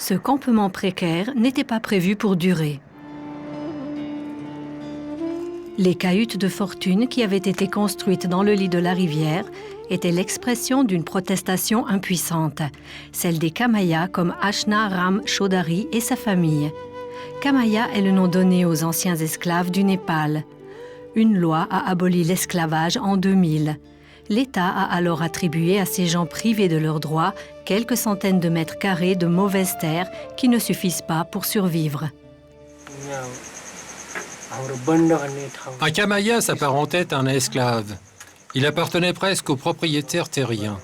Ce campement précaire n'était pas prévu pour durer. Les cahutes de fortune qui avaient été construites dans le lit de la rivière étaient l'expression d'une protestation impuissante, celle des Kamayas comme Ashna Ram Chaudhary et sa famille. Kamaya est le nom donné aux anciens esclaves du Népal. Une loi a aboli l'esclavage en 2000. L'État a alors attribué à ces gens privés de leurs droits quelques centaines de mètres carrés de mauvaises terres qui ne suffisent pas pour survivre. Un Kamaya s'apparentait à un esclave. Il appartenait presque aux propriétaires terriens.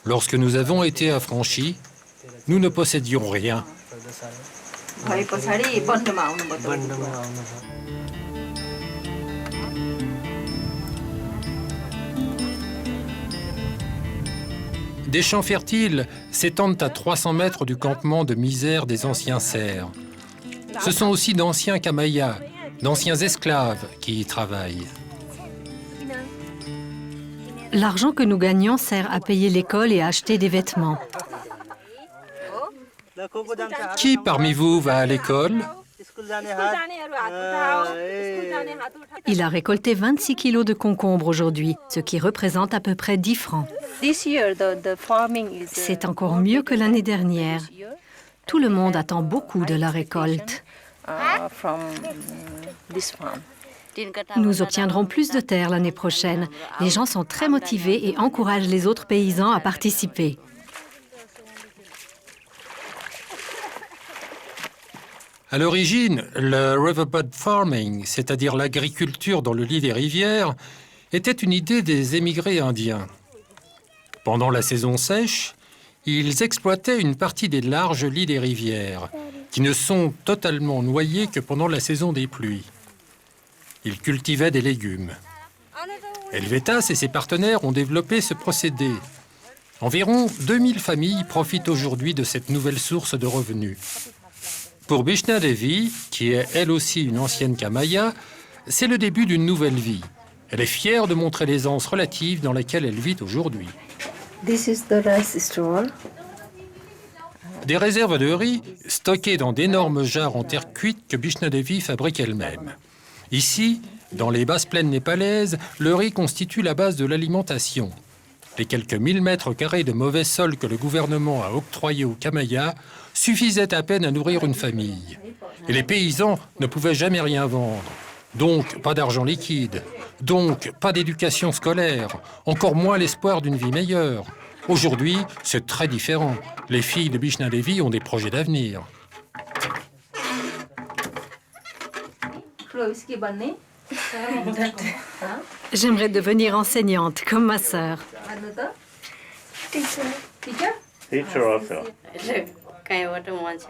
Lorsque nous avons été affranchis, nous ne possédions rien. Des champs fertiles s'étendent à 300 mètres du campement de misère des anciens serfs. Ce sont aussi d'anciens Kamayas, d'anciens esclaves qui y travaillent. L'argent que nous gagnons sert à payer l'école et à acheter des vêtements. Qui parmi vous va à l'école? Il a récolté 26 kilos de concombres aujourd'hui, ce qui représente à peu près 10 francs. C'est encore mieux que l'année dernière. Tout le monde attend beaucoup de la récolte. Nous obtiendrons plus de terres l'année prochaine. Les gens sont très motivés et encouragent les autres paysans à participer. À l'origine, le riverbed farming, c'est-à-dire l'agriculture dans le lit des rivières, était une idée des émigrés indiens. Pendant la saison sèche, ils exploitaient une partie des larges lits des rivières, qui ne sont totalement noyés que pendant la saison des pluies. Ils cultivaient des légumes. Helvetas et ses partenaires ont développé ce procédé. Environ 2000 familles profitent aujourd'hui de cette nouvelle source de revenus. Pour Bishna Devi, qui est elle aussi une ancienne Kamaya, c'est le début d'une nouvelle vie. Elle est fière de montrer l'aisance relative dans laquelle elle vit aujourd'hui. Des réserves de riz stockées dans d'énormes jarres en terre cuite que Bishna Devi fabrique elle-même. Ici, dans les basses plaines népalaises, le riz constitue la base de l'alimentation. Les quelques 1000 mètres carrés de mauvais sol que le gouvernement a octroyés aux Kamayas suffisaient à peine à nourrir une famille. Et les paysans ne pouvaient jamais rien vendre. Donc, pas d'argent liquide. Donc, pas d'éducation scolaire. Encore moins l'espoir d'une vie meilleure. Aujourd'hui, c'est très différent. Les filles de Bishna Devi ont des projets d'avenir. J'aimerais devenir enseignante, comme ma sœur.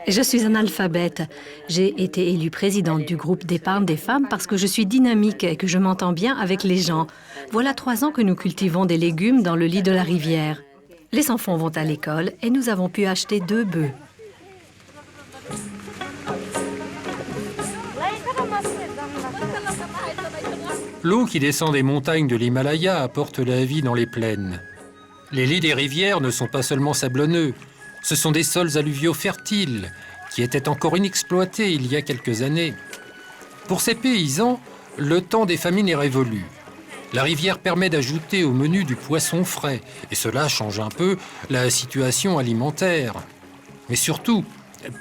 Je suis analphabète. J'ai été élue présidente du groupe d'épargne des femmes parce que je suis dynamique et que je m'entends bien avec les gens. Voilà 3 ans que nous cultivons des légumes dans le lit de la rivière. Les enfants vont à l'école et nous avons pu acheter 2 bœufs. L'eau qui descend des montagnes de l'Himalaya apporte la vie dans les plaines. Les lits des rivières ne sont pas seulement sablonneux, ce sont des sols alluviaux fertiles qui étaient encore inexploités il y a quelques années. Pour ces paysans, le temps des famines est révolu. La rivière permet d'ajouter au menu du poisson frais, et cela change un peu la situation alimentaire. Mais surtout,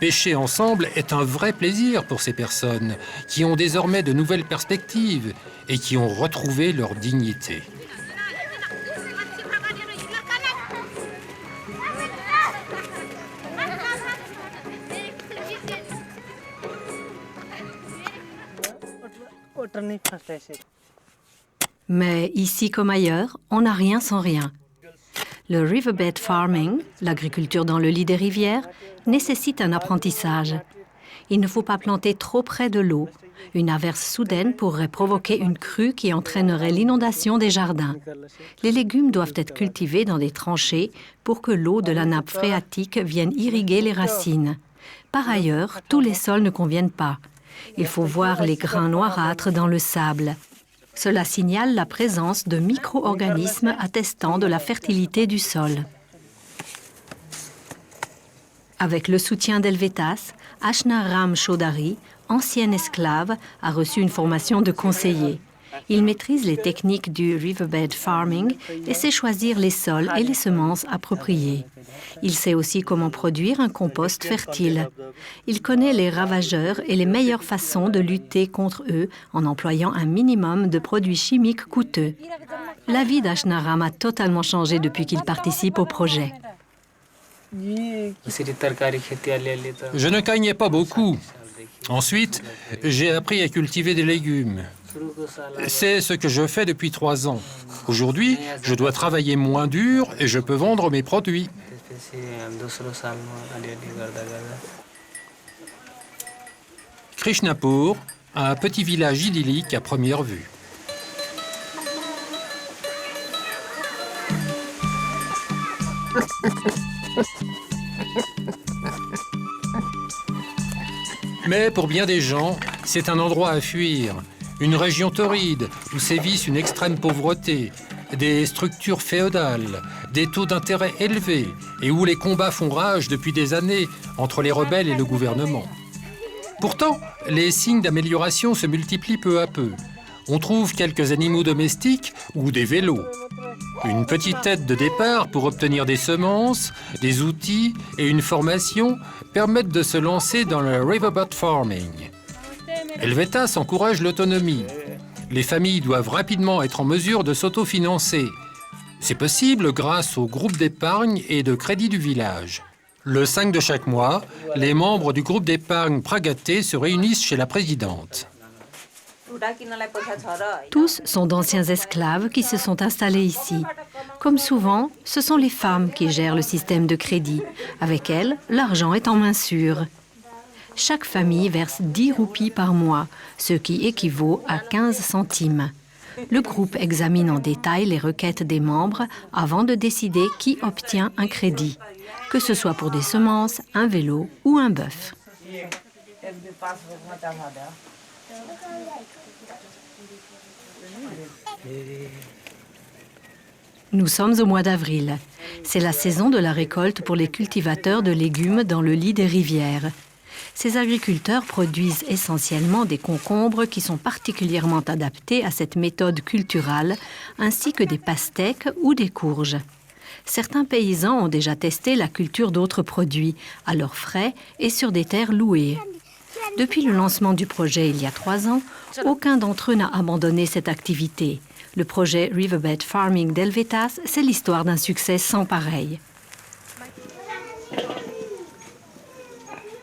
pêcher ensemble est un vrai plaisir pour ces personnes qui ont désormais de nouvelles perspectives et qui ont retrouvé leur dignité. Mais ici comme ailleurs, on n'a rien sans rien. Le riverbed farming, l'agriculture dans le lit des rivières, nécessite un apprentissage. Il ne faut pas planter trop près de l'eau. Une averse soudaine pourrait provoquer une crue qui entraînerait l'inondation des jardins. Les légumes doivent être cultivés dans des tranchées pour que l'eau de la nappe phréatique vienne irriguer les racines. Par ailleurs, tous les sols ne conviennent pas. Il faut voir les grains noirâtres dans le sable. Cela signale la présence de micro-organismes attestant de la fertilité du sol. Avec le soutien d'Helvetas, Ashnaram Chaudhary, ancien esclave, a reçu une formation de conseiller. Il maîtrise les techniques du riverbed farming et sait choisir les sols et les semences appropriées. Il sait aussi comment produire un compost fertile. Il connaît les ravageurs et les meilleures façons de lutter contre eux en employant un minimum de produits chimiques coûteux. La vie d'Ashnaram a totalement changé depuis qu'il participe au projet. Je ne gagnais pas beaucoup. Ensuite, j'ai appris à cultiver des légumes. C'est ce que je fais depuis 3 ans. Aujourd'hui, je dois travailler moins dur et je peux vendre mes produits. Krishnapur, un petit village idyllique à première vue. Mais pour bien des gens, c'est un endroit à fuir. Une région torride où sévissent une extrême pauvreté, des structures féodales, des taux d'intérêt élevés et où les combats font rage depuis des années entre les rebelles et le gouvernement. Pourtant, les signes d'amélioration se multiplient peu à peu. On trouve quelques animaux domestiques ou des vélos. Une petite aide de départ pour obtenir des semences, des outils et une formation permettent de se lancer dans le riverbed farming. Helvetas encourage l'autonomie. Les familles doivent rapidement être en mesure de s'autofinancer. C'est possible grâce au groupe d'épargne et de crédit du village. Le 5 de chaque mois, les membres du groupe d'épargne Pragaté se réunissent chez la présidente. Tous sont d'anciens esclaves qui se sont installés ici. Comme souvent, ce sont les femmes qui gèrent le système de crédit. Avec elles, l'argent est en main sûre. Chaque famille verse 10 roupies par mois, ce qui équivaut à 15 centimes. Le groupe examine en détail les requêtes des membres avant de décider qui obtient un crédit, que ce soit pour des semences, un vélo ou un bœuf. Nous sommes au mois d'avril. C'est la saison de la récolte pour les cultivateurs de légumes dans le lit des rivières. Ces agriculteurs produisent essentiellement des concombres qui sont particulièrement adaptés à cette méthode culturale, ainsi que des pastèques ou des courges. Certains paysans ont déjà testé la culture d'autres produits, à leurs frais et sur des terres louées. Depuis le lancement du projet il y a 3 ans, aucun d'entre eux n'a abandonné cette activité. Le projet Riverbed Farming d'Helvetas, c'est l'histoire d'un succès sans pareil.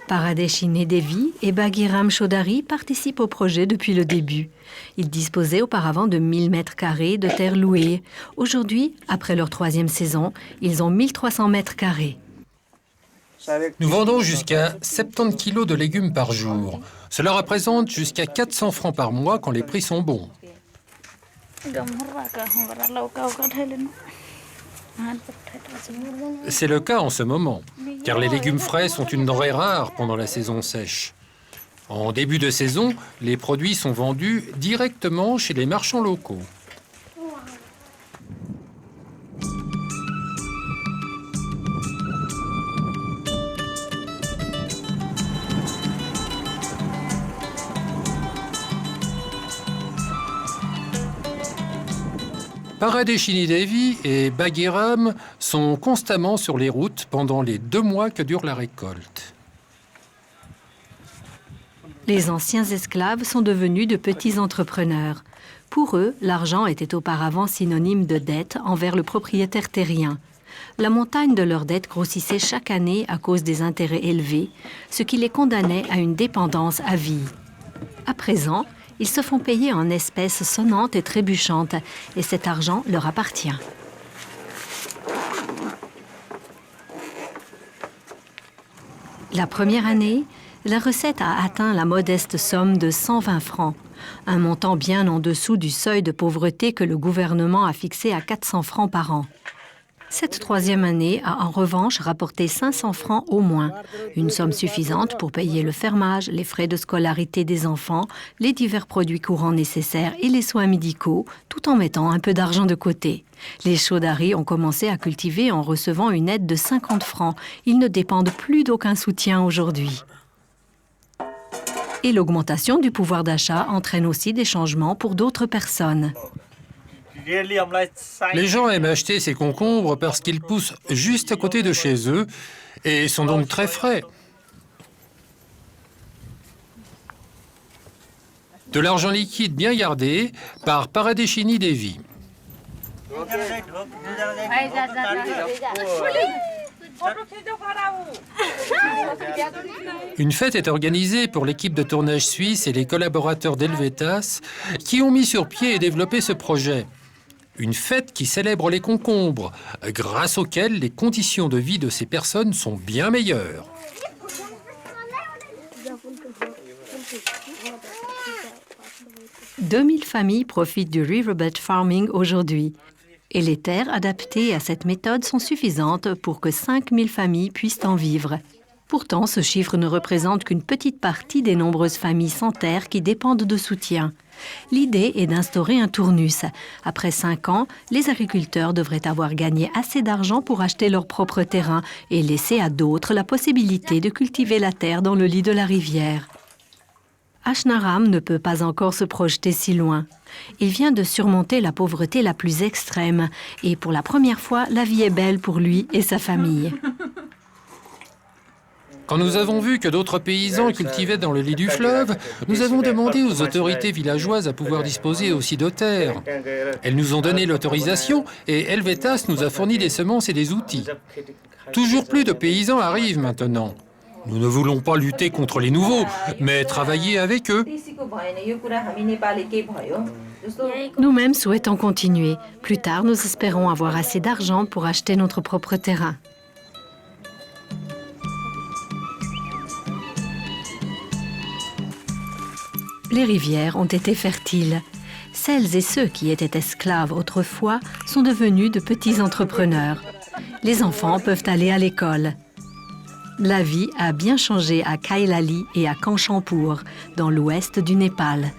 Paradeshine Devi et Bhagiram Chaudhary participent au projet depuis le début. Ils disposaient auparavant de 1000 mètres carrés de terre louée. Aujourd'hui, après leur 3e saison, ils ont 1300 mètres carrés. Nous vendons jusqu'à 70 kilos de légumes par jour. Cela représente jusqu'à 400 francs par mois quand les prix sont bons. C'est le cas en ce moment, car les légumes frais sont une denrée rare pendant la saison sèche. En début de saison, les produits sont vendus directement chez les marchands locaux. Paradeshine Devi et Bhagiram sont constamment sur les routes pendant les 2 mois que dure la récolte. Les anciens esclaves sont devenus de petits entrepreneurs. Pour eux, l'argent était auparavant synonyme de dette envers le propriétaire terrien. La montagne de leurs dettes grossissait chaque année à cause des intérêts élevés, ce qui les condamnait à une dépendance à vie. À présent, ils se font payer en espèces sonnantes et trébuchantes, et cet argent leur appartient. La première année, la recette a atteint la modeste somme de 120 francs, un montant bien en dessous du seuil de pauvreté que le gouvernement a fixé à 400 francs par an. Cette troisième année a en revanche rapporté 500 francs au moins, une somme suffisante pour payer le fermage, les frais de scolarité des enfants, les divers produits courants nécessaires et les soins médicaux, tout en mettant un peu d'argent de côté. Les Chaudhary ont commencé à cultiver en recevant une aide de 50 francs. Ils ne dépendent plus d'aucun soutien aujourd'hui. Et l'augmentation du pouvoir d'achat entraîne aussi des changements pour d'autres personnes. Les gens aiment acheter ces concombres parce qu'ils poussent juste à côté de chez eux et sont donc très frais. De l'argent liquide bien gardé par Paradeshini Devi. Une fête est organisée pour l'équipe de tournage suisse et les collaborateurs d'Helvetas qui ont mis sur pied et développé ce projet. Une fête qui célèbre les concombres, grâce auxquelles les conditions de vie de ces personnes sont bien meilleures. « 2000 familles profitent du riverbed farming aujourd'hui. Et les terres adaptées à cette méthode sont suffisantes pour que 5000 familles puissent en vivre. Pourtant, ce chiffre ne représente qu'une petite partie des nombreuses familles sans terre qui dépendent de soutien. L'idée est d'instaurer un tournus. Après 5 ans, les agriculteurs devraient avoir gagné assez d'argent pour acheter leur propre terrain et laisser à d'autres la possibilité de cultiver la terre dans le lit de la rivière. Ashnaram ne peut pas encore se projeter si loin. Il vient de surmonter la pauvreté la plus extrême et pour la première fois, la vie est belle pour lui et sa famille. Quand nous avons vu que d'autres paysans cultivaient dans le lit du fleuve, nous avons demandé aux autorités villageoises à pouvoir disposer aussi de terres. Elles nous ont donné l'autorisation et Helvetas nous a fourni des semences et des outils. Toujours plus de paysans arrivent maintenant. Nous ne voulons pas lutter contre les nouveaux, mais travailler avec eux. Nous-mêmes souhaitons continuer. Plus tard, nous espérons avoir assez d'argent pour acheter notre propre terrain. Les rivières ont été fertiles. Celles et ceux qui étaient esclaves autrefois sont devenus de petits entrepreneurs. Les enfants peuvent aller à l'école. La vie a bien changé à Kailali et à Kanchanpur, dans l'ouest du Népal.